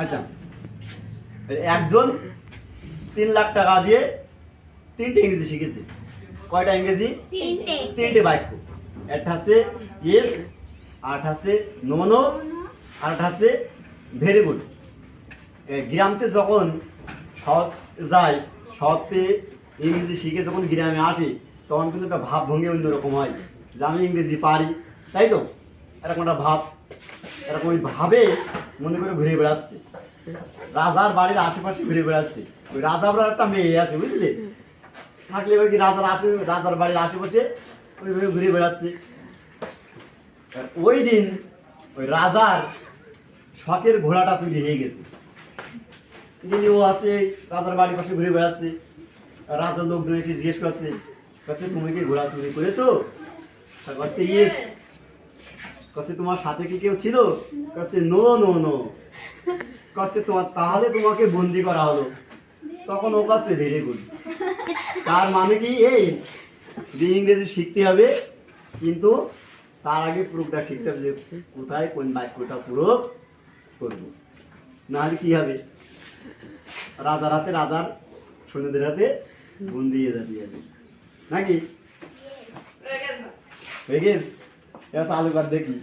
আচ্ছা, একজন 3 লাখ টাকা দিয়ে 3টে ইংরেজি শিখেছে। কয়টা ইংরেজি? 3টে বাক্য। একটা আছে ইয়েস, আরেকটা আছে নো নো, আরেকটা আছে ভেরি গুড। গ্রামতে যখন শহর যায়, শহরতে ইংরেজি শিখে যখন গ্রামে আসে, তখন কিন্তু একটা ভাবভঙ্গি অন্যরকম হয় যে আমি ইংরেজি পারি, তাই তো? এরকম একটা ভাব, এরকম ওই ভাবে মনে করে ঘুরে বেড়াচ্ছে, রাজার বাড়ির আশেপাশে ঘুরে বেড়াচ্ছে। ওই রাজার একটা মেয়ে আছে, বুঝলে? থাকলে এবার কি রাজার বাড়ির আশেপাশে ওইভাবে ঘুরে বেড়াচ্ছে। ওই দিন ওই রাজার শখের ঘোড়াটা চুরি হয়ে গেছে। কিন্তু ও আছে রাজার বাড়ির পাশে ঘুরে বেড়াচ্ছে। রাজার লোকজন এসে জিজ্ঞেস করছে, তুমি কি ঘোড়া চুরি করেছো? কাছে ইয়েস। কাছে তোমার সাথে কি কেউ ছিল? কাছে নো নো নো। কাছে তাহলে তোমাকে বন্দি করা হলো। তখন ও কাছে ভেরি গুড। তার মানে কি এই যে ইংরেজি শিখতে হবে, কিন্তু তার আগে প্রয়োগটা শিখতে হবে যে কোথায় কোন বাক্যটা প্রয়োগ করবো। নাহলে কি হবে, রাজার হাতে রাজার সৈন্যদের হাতে বন্দি হয়ে যাবে নাকি? হয়ে গেছে। এবার চালু কর দেখি।